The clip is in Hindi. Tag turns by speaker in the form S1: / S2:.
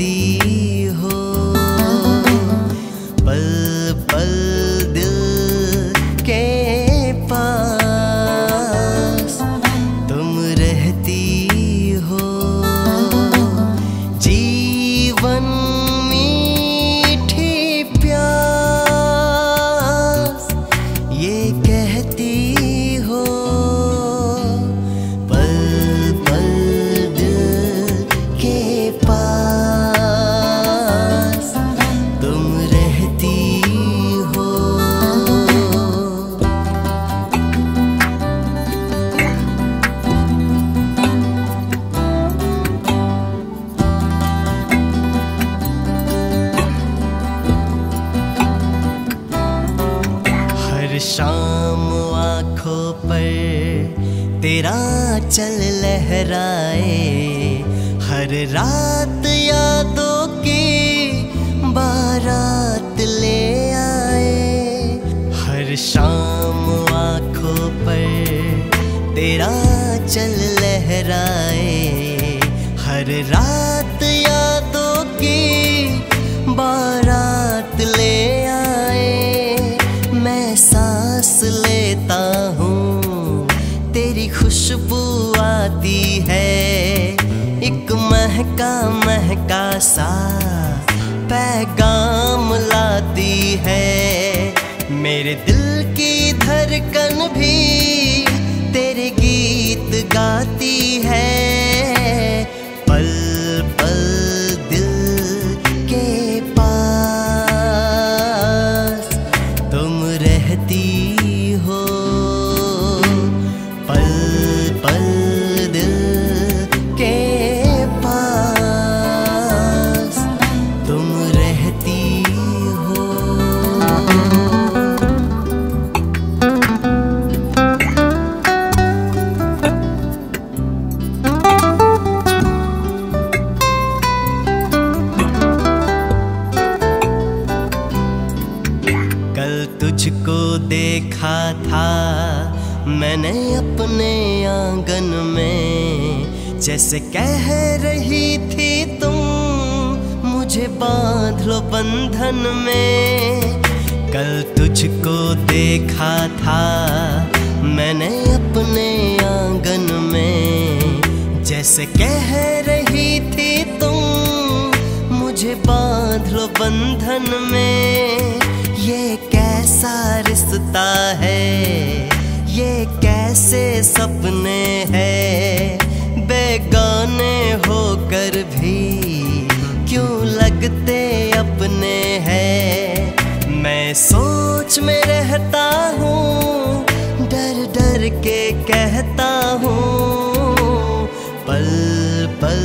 S1: रहती हो, पल पल दिल के पास तुम रहती हो। जीवन मीठी प्यास ये कहती हो, पल पल दिल के पास तुम रहती हो। हर शाम आँखों पर तेरा चल लहराए, हर रात यादों की बारात ले आए। हर शाम आँखों पर तेरा चल लहराए, हर रात यादों की बारात ले आए। मैं सांस लेता हूँ तेरी खुशबू आती है, एक महका महका सा पैगाम लाती है। मेरे दिल की धड़कन भी तेरे गीत गाती है, पल पल दिल के पास तुम रहती हो, पल पल दिल के पास तुम रहती हो। कल तुझको देखा था मैंने अपने आंगन में, जैसे कह रही थी तुम मुझे बांध लो बंधन में। कल तुझको देखा था मैंने अपने आंगन में, जैसे कह रही थी तुम मुझे बांध लो बंधन में। ये कैसा रिश्ता है, ये कैसे सपने हैं, बेगाने होकर भी क्यों लगते अपने हैं। मैं सोच में रहता हूँ, डर डर के कहता हूँ, पल पल